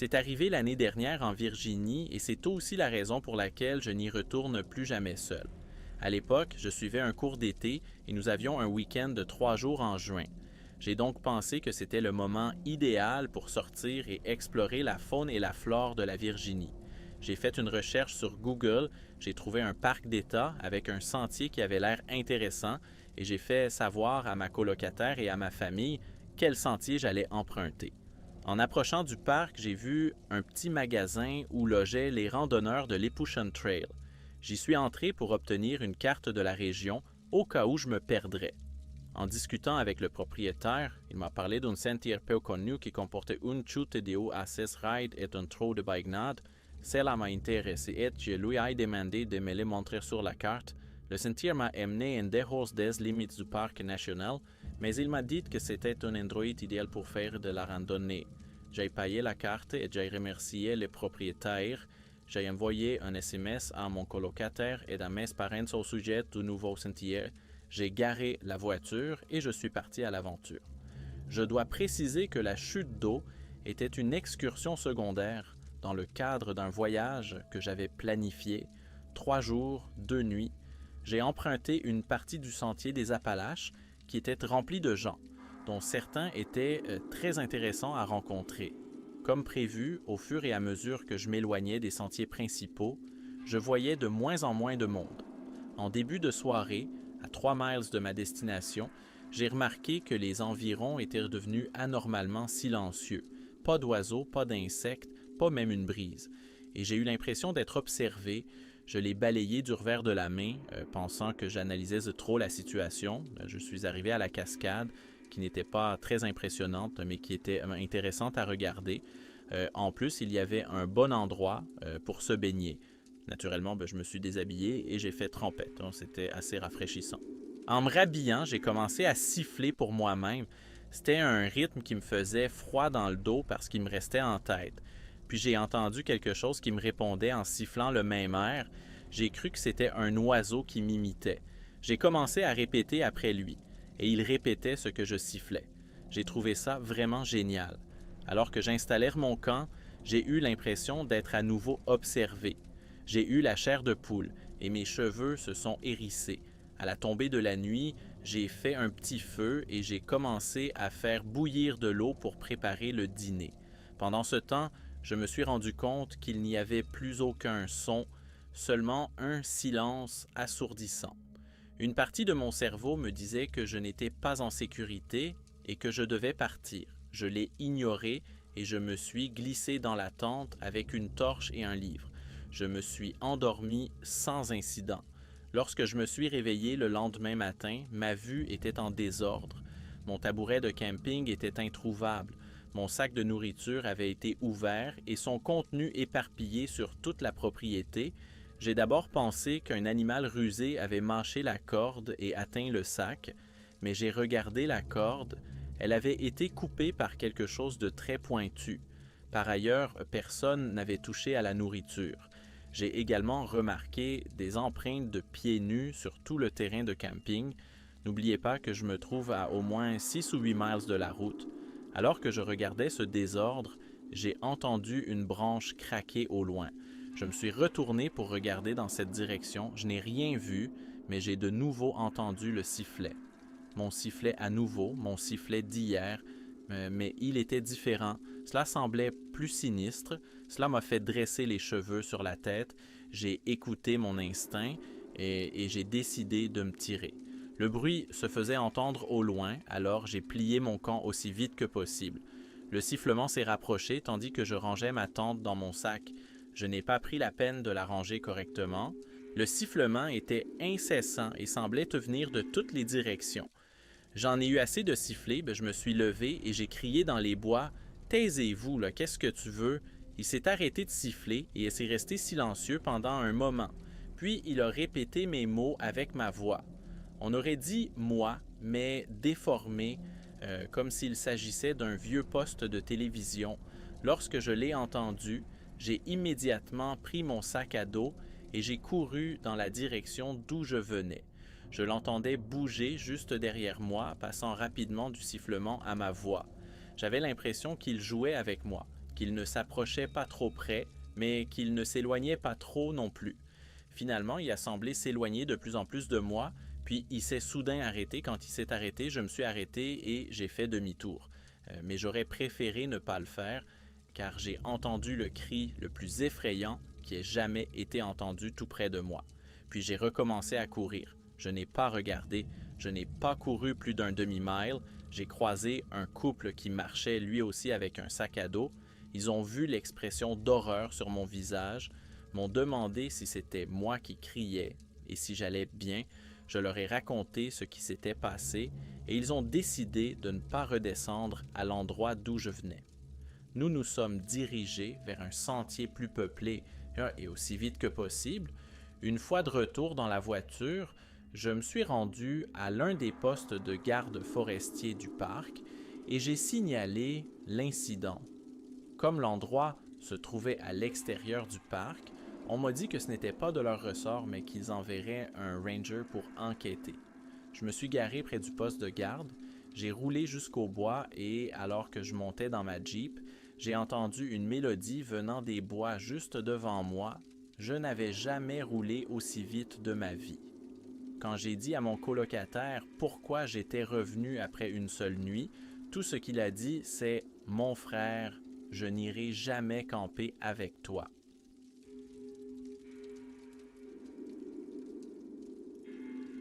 C'est arrivé l'année dernière en Virginie et c'est aussi la raison pour laquelle je n'y retourne plus jamais seul. À l'époque, je suivais un cours d'été et nous avions un week-end de 3 jours en juin. J'ai donc pensé que c'était le moment idéal pour sortir et explorer la faune et la flore de la Virginie. J'ai fait une recherche sur Google, j'ai trouvé un parc d'État avec un sentier qui avait l'air intéressant et j'ai fait savoir à ma colocataire et à ma famille quel sentier j'allais emprunter. En approchant du parc, j'ai vu un petit magasin où logeaient les randonneurs de l'Epushon Trail. J'y suis entré pour obtenir une carte de la région au cas où je me perdrais. En discutant avec le propriétaire, il m'a parlé d'un sentier peu connu qui comportait une chute de haut à 16 rides et un trou de baignade. Cela m'a intéressé et je lui ai demandé de me le montrer sur la carte. Le sentier m'a emmené en dehors des limites du parc national, mais il m'a dit que c'était un endroit idéal pour faire de la randonnée. J'ai payé la carte et j'ai remercié le propriétaire. J'ai envoyé un SMS à mon colocataire et à mes parents au sujet du nouveau sentier. J'ai garé la voiture et je suis parti à l'aventure. Je dois préciser que la chute d'eau était une excursion secondaire dans le cadre d'un voyage que j'avais planifié, 3 jours, 2 nuits. J'ai emprunté une partie du sentier des Appalaches qui était remplie de gens, dont certains étaient très intéressants à rencontrer. Comme prévu, au fur et à mesure que je m'éloignais des sentiers principaux, je voyais de moins en moins de monde. En début de soirée, à 3 miles de ma destination, j'ai remarqué que les environs étaient devenus anormalement silencieux. Pas d'oiseaux, pas d'insectes, pas même une brise. Et j'ai eu l'impression d'être observé. Je l'ai balayé du revers de la main, pensant que j'analysais trop la situation. Je suis arrivé à la cascade, qui n'était pas très impressionnante, mais qui était intéressante à regarder. En plus, il y avait un bon endroit pour se baigner. Naturellement, je me suis déshabillé et j'ai fait trempette. Donc, c'était assez rafraîchissant. En me rhabillant, j'ai commencé à siffler pour moi-même. C'était un rythme qui me faisait froid dans le dos parce qu'il me restait en tête. Puis j'ai entendu quelque chose qui me répondait en sifflant le même air. J'ai cru que c'était un oiseau qui m'imitait. J'ai commencé à répéter après lui, et il répétait ce que je sifflais. J'ai trouvé ça vraiment génial. Alors que j'installais mon camp, j'ai eu l'impression d'être à nouveau observé. J'ai eu la chair de poule et mes cheveux se sont hérissés. À la tombée de la nuit, j'ai fait un petit feu et j'ai commencé à faire bouillir de l'eau pour préparer le dîner. Pendant ce temps, je me suis rendu compte qu'il n'y avait plus aucun son, seulement un silence assourdissant. Une partie de mon cerveau me disait que je n'étais pas en sécurité et que je devais partir. Je l'ai ignoré et je me suis glissé dans la tente avec une torche et un livre. Je me suis endormi sans incident. Lorsque je me suis réveillé le lendemain matin, ma vue était en désordre. Mon tabouret de camping était introuvable. Mon sac de nourriture avait été ouvert et son contenu éparpillé sur toute la propriété. J'ai d'abord pensé qu'un animal rusé avait mâché la corde et atteint le sac, mais j'ai regardé la corde. Elle avait été coupée par quelque chose de très pointu. Par ailleurs, personne n'avait touché à la nourriture. J'ai également remarqué des empreintes de pieds nus sur tout le terrain de camping. N'oubliez pas que je me trouve à au moins 6 ou 8 miles de la route. Alors que je regardais ce désordre, j'ai entendu une branche craquer au loin. Je me suis retourné pour regarder dans cette direction. Je n'ai rien vu, mais j'ai de nouveau entendu le sifflet. Mon sifflet à nouveau, mon sifflet d'hier, mais il était différent. Cela semblait plus sinistre. Cela m'a fait dresser les cheveux sur la tête. J'ai écouté mon instinct et j'ai décidé de me tirer. Le bruit se faisait entendre au loin, alors j'ai plié mon camp aussi vite que possible. Le sifflement s'est rapproché tandis que je rangeais ma tente dans mon sac. Je n'ai pas pris la peine de la ranger correctement. Le sifflement était incessant et semblait te venir de toutes les directions. J'en ai eu assez de siffler, je me suis levé et j'ai crié dans les bois « Taisez-vous, là, qu'est-ce que tu veux? » Il s'est arrêté de siffler et il s'est resté silencieux pendant un moment. Puis il a répété mes mots avec ma voix. On aurait dit « moi », mais déformé, comme s'il s'agissait d'un vieux poste de télévision. Lorsque je l'ai entendu, j'ai immédiatement pris mon sac à dos et j'ai couru dans la direction d'où je venais. Je l'entendais bouger juste derrière moi, passant rapidement du sifflement à ma voix. J'avais l'impression qu'il jouait avec moi, qu'il ne s'approchait pas trop près, mais qu'il ne s'éloignait pas trop non plus. Finalement, il a semblé s'éloigner de plus en plus de moi, puis il s'est soudain arrêté. Quand il s'est arrêté, je me suis arrêté et j'ai fait demi-tour. Mais j'aurais préféré ne pas le faire, car j'ai entendu le cri le plus effrayant qui ait jamais été entendu tout près de moi. Puis j'ai recommencé à courir. Je n'ai pas regardé, je n'ai pas couru plus d'un demi-mile. J'ai croisé un couple qui marchait lui aussi avec un sac à dos. Ils ont vu l'expression d'horreur sur mon visage, m'ont demandé si c'était moi qui criais et si j'allais bien. Je leur ai raconté ce qui s'était passé et ils ont décidé de ne pas redescendre à l'endroit d'où je venais. Nous nous sommes dirigés vers un sentier plus peuplé et aussi vite que possible. Une fois de retour dans la voiture, je me suis rendu à l'un des postes de garde forestier du parc et j'ai signalé l'incident. Comme l'endroit se trouvait à l'extérieur du parc, on m'a dit que ce n'était pas de leur ressort, mais qu'ils enverraient un ranger pour enquêter. Je me suis garé près du poste de garde, j'ai roulé jusqu'au bois et, alors que je montais dans ma Jeep, j'ai entendu une mélodie venant des bois juste devant moi. Je n'avais jamais roulé aussi vite de ma vie. Quand j'ai dit à mon colocataire pourquoi j'étais revenu après une seule nuit, tout ce qu'il a dit, c'est « Mon frère, je n'irai jamais camper avec toi. »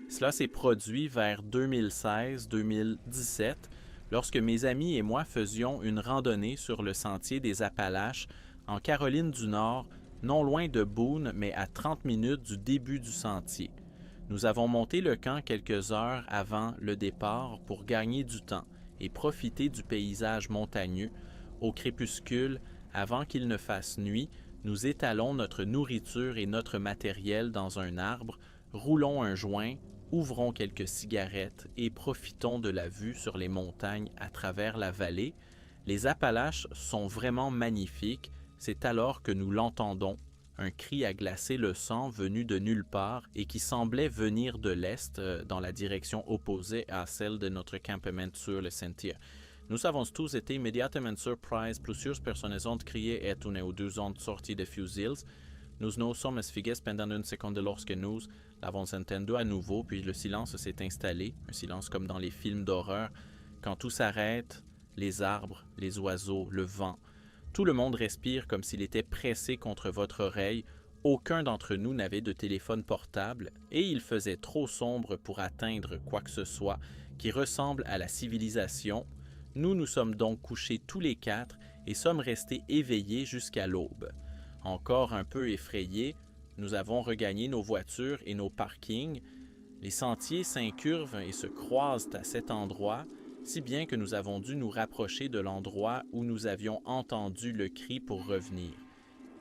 Cela s'est produit vers 2016-2017, lorsque mes amis et moi faisions une randonnée sur le sentier des Appalaches, en Caroline du Nord, non loin de Boone, mais à 30 minutes du début du sentier. Nous avons monté le camp quelques heures avant le départ pour gagner du temps et profiter du paysage montagneux. Au crépuscule, avant qu'il ne fasse nuit, nous étalons notre nourriture et notre matériel dans un arbre, roulons un joint, ouvrons quelques cigarettes et profitons de la vue sur les montagnes à travers la vallée. Les Appalaches sont vraiment magnifiques, c'est alors que nous l'entendons, un cri a glacé le sang venu de nulle part et qui semblait venir de l'est dans la direction opposée à celle de notre campement sur le sentier. Nous avons tous été immédiatement surpris, plusieurs personnes ont crié et une ou deux ont sorti des fusils. Nous nous sommes figés pendant une seconde lorsque nous l'avons entendu à nouveau, puis le silence s'est installé, un silence comme dans les films d'horreur. Quand tout s'arrête, les arbres, les oiseaux, le vent, tout le monde respire comme s'il était pressé contre votre oreille. Aucun d'entre nous n'avait de téléphone portable et il faisait trop sombre pour atteindre quoi que ce soit qui ressemble à la civilisation. Nous nous sommes donc couchés tous les quatre et sommes restés éveillés jusqu'à l'aube. Encore un peu effrayés, nous avons regagné nos voitures et nos parkings. Les sentiers s'incurvent et se croisent à cet endroit, si bien que nous avons dû nous rapprocher de l'endroit où nous avions entendu le cri pour revenir.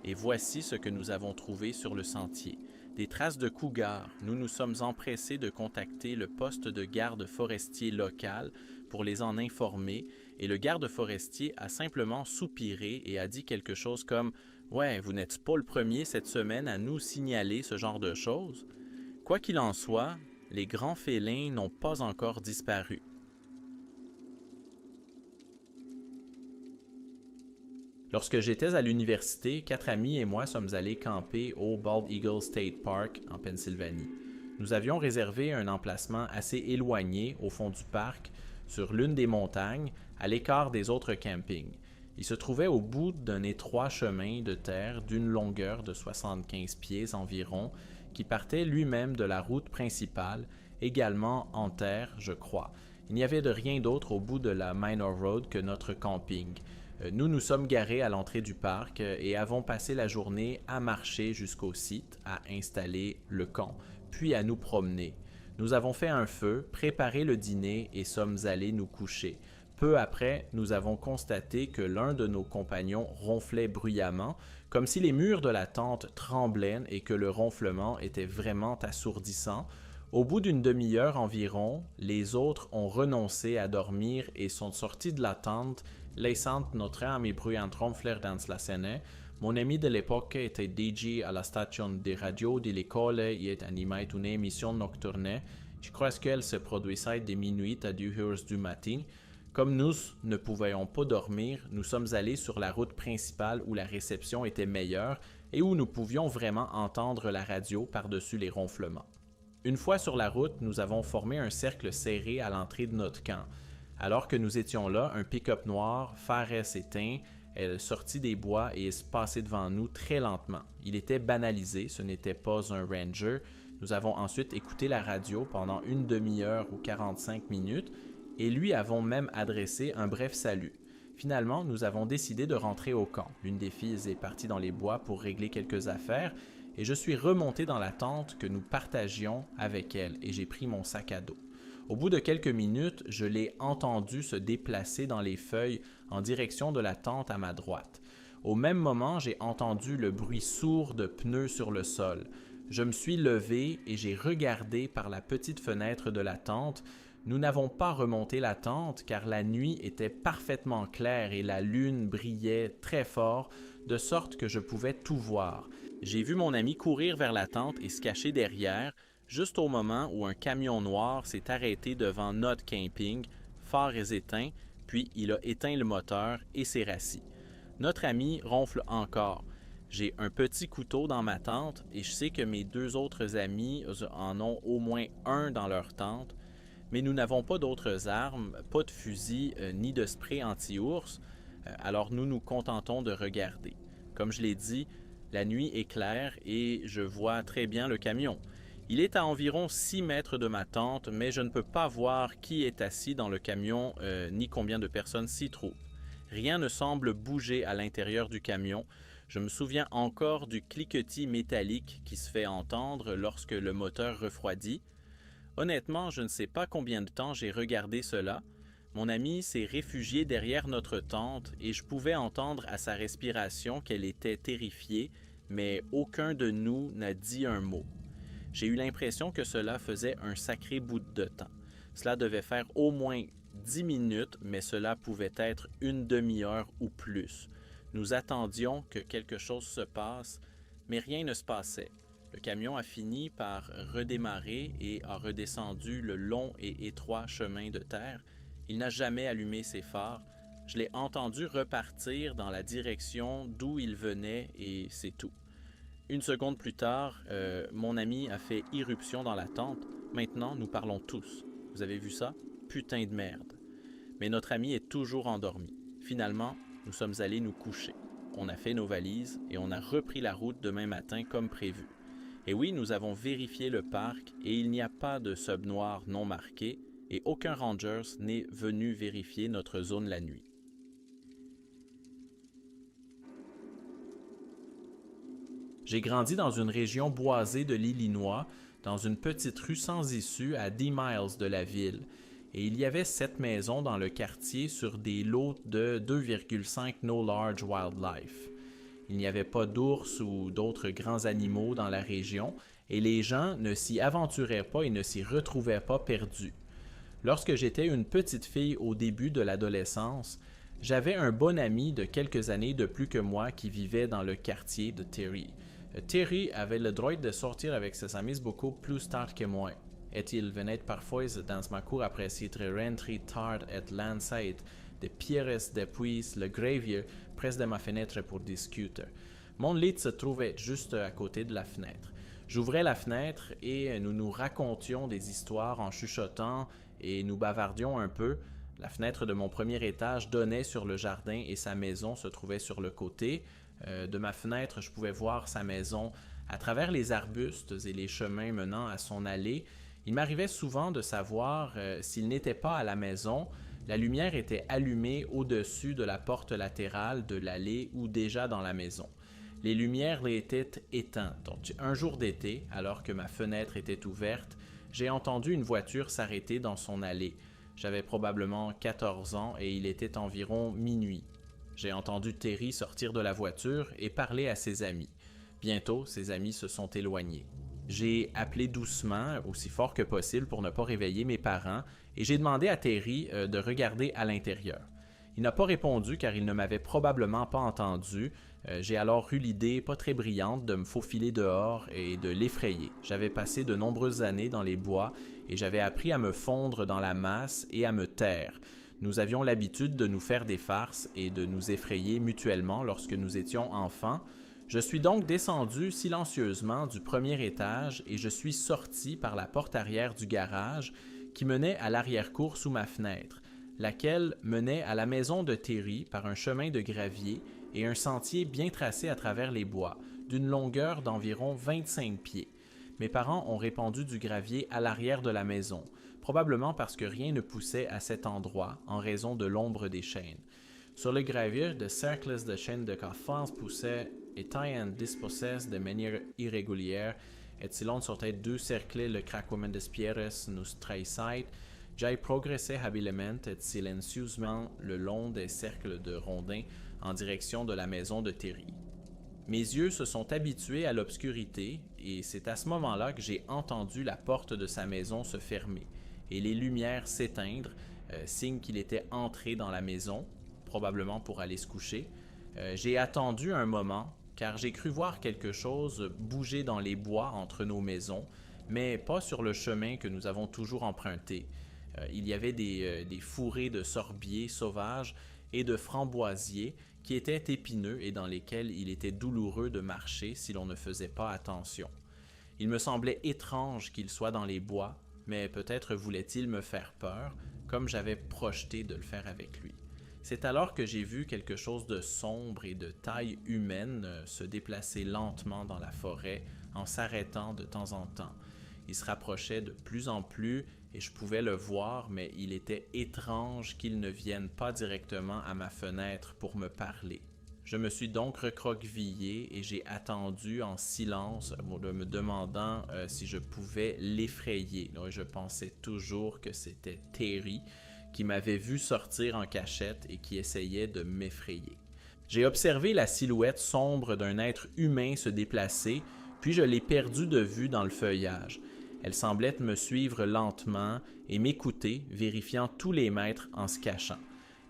Et voici ce que nous avons trouvé sur le sentier. Des traces de cougars. Nous nous sommes empressés de contacter le poste de garde forestier local pour les en informer, et le garde forestier a simplement soupiré et a dit quelque chose comme « Ouais, vous n'êtes pas le premier cette semaine à nous signaler ce genre de choses. » Quoi qu'il en soit, les grands félins n'ont pas encore disparu. Lorsque j'étais à l'université, 4 amis et moi sommes allés camper au Bald Eagle State Park en Pennsylvanie. Nous avions réservé un emplacement assez éloigné au fond du parc, sur l'une des montagnes, à l'écart des autres campings. Il se trouvait au bout d'un étroit chemin de terre d'une longueur de 75 pieds environ, qui partait lui-même de la route principale, également en terre, je crois. Il n'y avait de rien d'autre au bout de la Minor Road que notre camping. Nous nous sommes garés à l'entrée du parc et avons passé la journée à marcher jusqu'au site, à installer le camp, puis à nous promener. Nous avons fait un feu, préparé le dîner et sommes allés nous coucher. Peu après, nous avons constaté que l'un de nos compagnons ronflait bruyamment, comme si les murs de la tente tremblaient et que le ronflement était vraiment assourdissant. Au bout d'une demi-heure environ, les autres ont renoncé à dormir et sont sortis de la tente, laissant notre ami bruyant ronfler dans la scène. Mon ami de l'époque était DJ à la station de radio de l'école et animait une émission nocturne. Je crois qu'elle se produisait de minuit à 2 heures du matin. Comme nous ne pouvions pas dormir, nous sommes allés sur la route principale où la réception était meilleure et où nous pouvions vraiment entendre la radio par-dessus les ronflements. Une fois sur la route, nous avons formé un cercle serré à l'entrée de notre camp. Alors que nous étions là, un pick-up noir, phares éteints, est sorti des bois et est passé devant nous très lentement. Il était banalisé, ce n'était pas un Ranger. Nous avons ensuite écouté la radio pendant une demi-heure ou 45 minutes et lui avons même adressé un bref salut. Finalement, nous avons décidé de rentrer au camp. L'une des filles est partie dans les bois pour régler quelques affaires et je suis remonté dans la tente que nous partagions avec elle et j'ai pris mon sac à dos. Au bout de quelques minutes, je l'ai entendu se déplacer dans les feuilles en direction de la tente à ma droite. Au même moment, j'ai entendu le bruit sourd de pneus sur le sol. Je me suis levé et j'ai regardé par la petite fenêtre de la tente. Nous n'avons pas remonté la tente car la nuit était parfaitement claire et la lune brillait très fort, de sorte que je pouvais tout voir. J'ai vu mon ami courir vers la tente et se cacher derrière, juste au moment où un camion noir s'est arrêté devant notre camping, phares éteints, puis il a éteint le moteur et s'est rassis. Notre ami ronfle encore. J'ai un petit couteau dans ma tente et je sais que mes deux autres amis en ont au moins un dans leur tente, mais nous n'avons pas d'autres armes, pas de fusil ni de spray anti-ours, alors nous nous contentons de regarder. Comme je l'ai dit, la nuit est claire et je vois très bien le camion. Il est à environ 6 mètres de ma tente, mais je ne peux pas voir qui est assis dans le camion ni combien de personnes s'y trouvent. Rien ne semble bouger à l'intérieur du camion. Je me souviens encore du cliquetis métallique qui se fait entendre lorsque le moteur refroidit. Honnêtement, je ne sais pas combien de temps j'ai regardé cela. Mon ami s'est réfugié derrière notre tente et je pouvais entendre à sa respiration qu'elle était terrifiée, mais aucun de nous n'a dit un mot. J'ai eu l'impression que cela faisait un sacré bout de temps. Cela devait faire au moins 10 minutes, mais cela pouvait être une demi-heure ou plus. Nous attendions que quelque chose se passe, mais rien ne se passait. Le camion a fini par redémarrer et a redescendu le long et étroit chemin de terre. Il n'a jamais allumé ses phares. Je l'ai entendu repartir dans la direction d'où il venait et c'est tout. Une seconde plus tard, mon ami a fait irruption dans la tente. Maintenant, nous parlons tous. Vous avez vu ça? Putain de merde. Mais notre ami est toujours endormi. Finalement, nous sommes allés nous coucher. On a fait nos valises et on a repris la route demain matin comme prévu. Et oui, nous avons vérifié le parc et il n'y a pas de sub noir non marqué et aucun Rangers n'est venu vérifier notre zone la nuit. J'ai grandi dans une région boisée de l'Illinois, dans une petite rue sans issue à 10 miles de la ville. Et il y avait 7 maisons dans le quartier sur des lots de 2,5 No Large Wildlife. Il n'y avait pas d'ours ou d'autres grands animaux dans la région et les gens ne s'y aventuraient pas et ne s'y retrouvaient pas perdus. Lorsque j'étais une petite fille au début de l'adolescence, j'avais un bon ami de quelques années de plus que moi qui vivait dans le quartier de Terry. Terry avait le droit de sortir avec ses amis beaucoup plus tard que moi. Et il venait parfois dans ma cour après s'être rentré tard et lancer des pierres depuis le gravier près de ma fenêtre pour discuter. Mon lit se trouvait juste à côté de la fenêtre. J'ouvrais la fenêtre et nous nous racontions des histoires en chuchotant et nous bavardions un peu. La fenêtre de mon premier étage donnait sur le jardin et sa maison se trouvait sur le côté. De ma fenêtre, je pouvais voir sa maison à travers les arbustes et les chemins menant à son allée. Il m'arrivait souvent de savoir s'il n'était pas à la maison. La lumière était allumée au-dessus de la porte latérale de l'allée ou déjà dans la maison. Les lumières étaient éteintes. Donc, un jour d'été, alors que ma fenêtre était ouverte, j'ai entendu une voiture s'arrêter dans son allée. J'avais probablement 14 ans et il était environ minuit. J'ai entendu Terry sortir de la voiture et parler à ses amis. Bientôt, ses amis se sont éloignés. J'ai appelé doucement, aussi fort que possible pour ne pas réveiller mes parents, et j'ai demandé à Terry de regarder à l'intérieur. Il n'a pas répondu car il ne m'avait probablement pas entendu. J'ai alors eu l'idée pas très brillante de me faufiler dehors et de l'effrayer. J'avais passé de nombreuses années dans les bois et j'avais appris à me fondre dans la masse et à me taire. Nous avions l'habitude de nous faire des farces et de nous effrayer mutuellement lorsque nous étions enfants. Je suis donc descendu silencieusement du premier étage et je suis sorti par la porte arrière du garage qui menait à l'arrière-cour sous ma fenêtre, laquelle menait à la maison de Terry par un chemin de gravier et un sentier bien tracé à travers les bois, d'une longueur d'environ 25 pieds. Mes parents ont répandu du gravier à l'arrière de la maison, probablement parce que rien ne poussait à cet endroit en raison de l'ombre des chênes. Sur le gravier, de cercles de chênes de Caffans poussaient étant disposés de manière irrégulière, et selon sortait deux cercles le craquement des pierres nous trahissait, j'ai progressé habilement et silencieusement le long des cercles de rondins en direction de la maison de Terry. Mes yeux se sont habitués à l'obscurité et c'est à ce moment-là que j'ai entendu la porte de sa maison se fermer et les lumières s'éteindre, signe qu'il était entré dans la maison, probablement pour aller se coucher. J'ai attendu un moment car j'ai cru voir quelque chose bouger dans les bois entre nos maisons, mais pas sur le chemin que nous avons toujours emprunté. Il y avait des fourrés de sorbiers sauvages et de framboisiers qui étaient épineux et dans lesquels il était douloureux de marcher si l'on ne faisait pas attention. Il me semblait étrange qu'il soit dans les bois, mais peut-être voulait-il me faire peur, comme j'avais projeté de le faire avec lui. C'est alors que j'ai vu quelque chose de sombre et de taille humaine se déplacer lentement dans la forêt en s'arrêtant de temps en temps. Il se rapprochait de plus en plus et je pouvais le voir, mais il était étrange qu'il ne vienne pas directement à ma fenêtre pour me parler. Je me suis donc recroquevillé et j'ai attendu en silence, me demandant si je pouvais l'effrayer. Je pensais toujours que c'était Terry qui m'avait vu sortir en cachette et qui essayait de m'effrayer. J'ai observé la silhouette sombre d'un être humain se déplacer, puis je l'ai perdue de vue dans le feuillage. Elle semblait me suivre lentement et m'écouter, vérifiant tous les mètres en se cachant.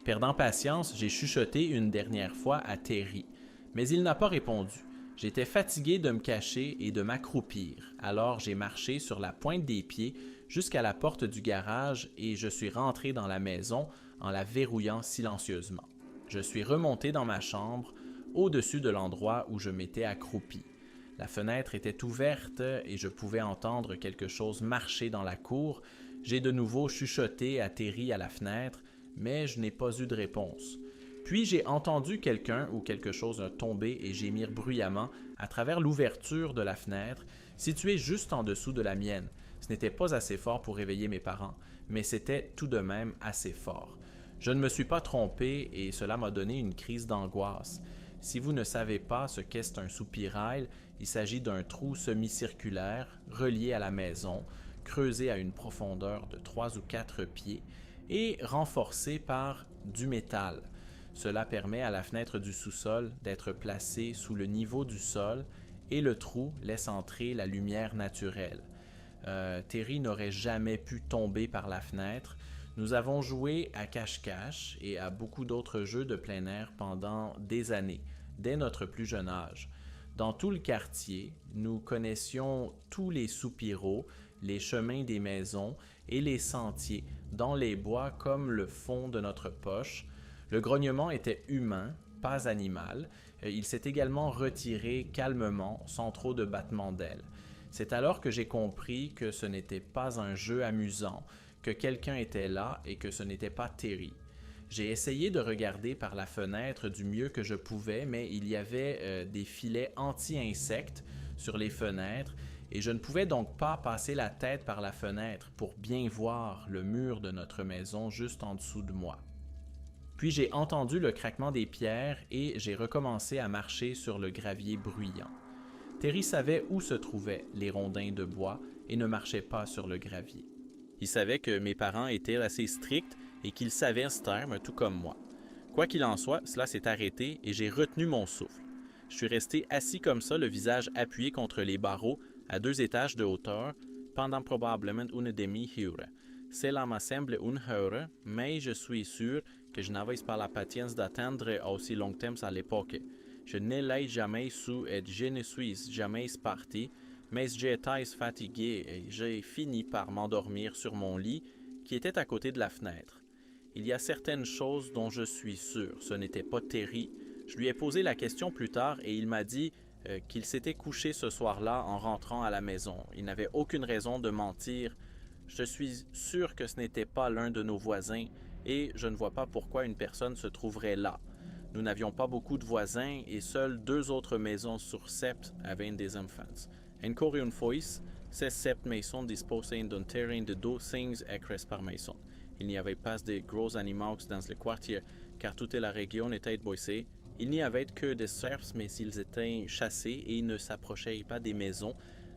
Perdant patience, j'ai chuchoté une dernière fois à Terry, mais il n'a pas répondu. J'étais fatigué de me cacher et de m'accroupir, alors j'ai marché sur la pointe des pieds jusqu'à la porte du garage et je suis rentré dans la maison en la verrouillant silencieusement. Je suis remonté dans ma chambre, au-dessus de l'endroit où je m'étais accroupi. La fenêtre était ouverte et je pouvais entendre quelque chose marcher dans la cour. J'ai de nouveau chuchoté à Terry à la fenêtre, mais je n'ai pas eu de réponse. Puis j'ai entendu quelqu'un ou quelque chose tomber et gémir bruyamment à travers l'ouverture de la fenêtre, située juste en dessous de la mienne. Ce n'était pas assez fort pour réveiller mes parents, mais c'était tout de même assez fort. Je ne me suis pas trompé et cela m'a donné une crise d'angoisse. Si vous ne savez pas ce qu'est un soupirail, il s'agit d'un trou semi-circulaire relié à la maison, creusé à une profondeur de 3 ou 4 pieds et renforcé par du métal. Cela permet à la fenêtre du sous-sol d'être placée sous le niveau du sol et le trou laisse entrer la lumière naturelle. Terry n'aurait jamais pu tomber par la fenêtre. Nous avons joué à cache-cache et à beaucoup d'autres jeux de plein air pendant des années, dès notre plus jeune âge. Dans tout le quartier, nous connaissions tous les soupiraux, les chemins des maisons et les sentiers, dans les bois comme le fond de notre poche. Le grognement était humain, pas animal. Il s'est également retiré calmement, sans trop de battements d'ailes. C'est alors que j'ai compris que ce n'était pas un jeu amusant, que quelqu'un était là et que ce n'était pas Terry. J'ai essayé de regarder par la fenêtre du mieux que je pouvais, mais il y avait des filets anti-insectes sur les fenêtres et je ne pouvais donc pas passer la tête par la fenêtre pour bien voir le mur de notre maison juste en dessous de moi. Puis j'ai entendu le craquement des pierres et j'ai recommencé à marcher sur le gravier bruyant. Terry savait où se trouvaient les rondins de bois et ne marchait pas sur le gravier. Il savait que mes parents étaient assez stricts et qu'ils savaient se taire, tout comme moi. Quoi qu'il en soit, cela s'est arrêté et j'ai retenu mon souffle. Je suis resté assis comme ça, le visage appuyé contre les barreaux, à 2 étages de hauteur, pendant probablement une demi-heure. Cela me semble une heure, mais je suis sûr que je n'avais pas la patience d'attendre aussi longtemps à l'époque. Je ne l'ai jamais su et je ne suis jamais parti, mais j'étais fatigué et j'ai fini par m'endormir sur mon lit qui était à côté de la fenêtre. Il y a certaines choses dont je suis sûr. Ce n'était pas Terry. Je lui ai posé la question plus tard et il m'a dit qu'il s'était couché ce soir-là en rentrant à la maison. Il n'avait aucune raison de mentir. Je suis sûr que ce n'était pas l'un de nos voisins et je ne vois pas pourquoi une personne se trouverait là. Nous n'avions pas beaucoup de voisins et seules 2 autres maisons sur 7 avaient des enfants. Encore une fois, ces 7 maisons disposaient d'un terrain de 200 acres par maison. Il n'y avait pas de gros animaux dans le quartier car toute la région était boisée. Il n'y avait que des cerfs, mais ils étaient chassés et ne s'approchaient pas des maisons.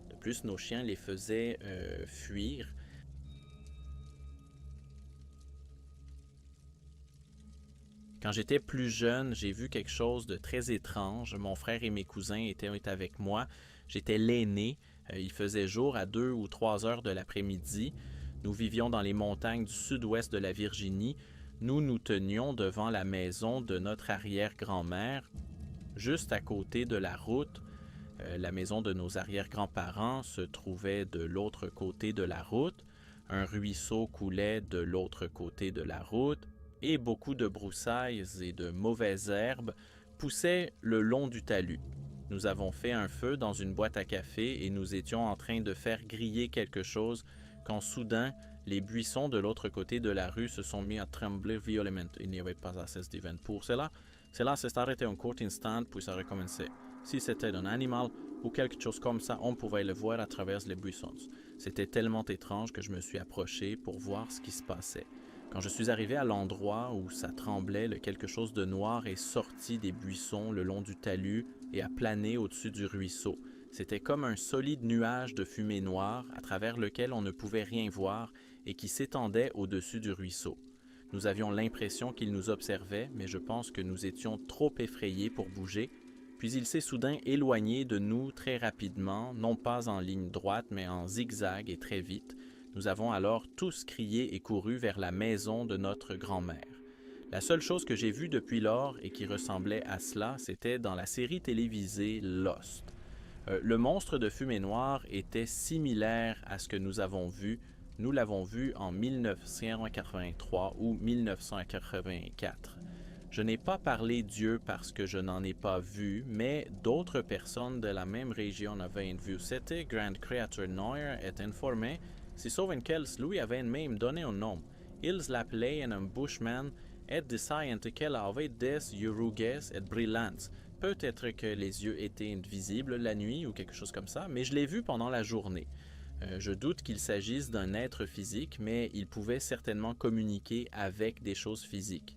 De plus, nos chiens les faisaient fuir. Quand j'étais plus jeune, j'ai vu quelque chose de très étrange. Mon frère et mes cousins étaient avec moi. J'étais l'aîné. Il faisait jour à 2 ou 3 heures de l'après-midi. Nous vivions dans les montagnes du sud-ouest de la Virginie. Nous nous tenions devant la maison de notre arrière-grand-mère, juste à côté de la route. La maison de nos arrière-grands-parents se trouvait de l'autre côté de la route. Un ruisseau coulait de l'autre côté de la route et beaucoup de broussailles et de mauvaises herbes poussaient le long du talus. Nous avons fait un feu dans une boîte à café et nous étions en train de faire griller quelque chose quand soudain, les buissons de l'autre côté de la rue se sont mis à trembler violemment. Il n'y avait pas assez de vent pour cela. Cela s'est arrêté un court instant puis ça recommençait. Si c'était un animal ou quelque chose comme ça, on pouvait le voir à travers les buissons. C'était tellement étrange que je me suis approché pour voir ce qui se passait. Quand je suis arrivé à l'endroit où ça tremblait, quelque chose de noir est sorti des buissons le long du talus et a plané au-dessus du ruisseau. C'était comme un solide nuage de fumée noire à travers lequel on ne pouvait rien voir et qui s'étendait au-dessus du ruisseau. Nous avions l'impression qu'il nous observait, mais je pense que nous étions trop effrayés pour bouger, puis il s'est soudain éloigné de nous très rapidement, non pas en ligne droite, mais en zigzag et très vite. Nous avons alors tous crié et couru vers la maison de notre grand-mère. La seule chose que j'ai vue depuis lors et qui ressemblait à cela, c'était dans la série télévisée Lost. Le monstre de fumée noire était similaire à ce que nous avons vu. Nous l'avons vu en 1983 ou 1984. Je n'ai pas parlé Dieu parce que je n'en ai pas vu, mais d'autres personnes de la même région avaient vu. C'était Grand Creator Noir est informé, si sauf qu'elles lui avaient même donné un nom. Ils l'appelaient un bushman et disaient qu'elle avait des yeux rouges et brillants. Peut-être que les yeux étaient invisibles la nuit ou quelque chose comme ça, mais je l'ai vu pendant la journée. Je doute qu'il s'agisse d'un être physique, mais il pouvait certainement communiquer avec des choses physiques.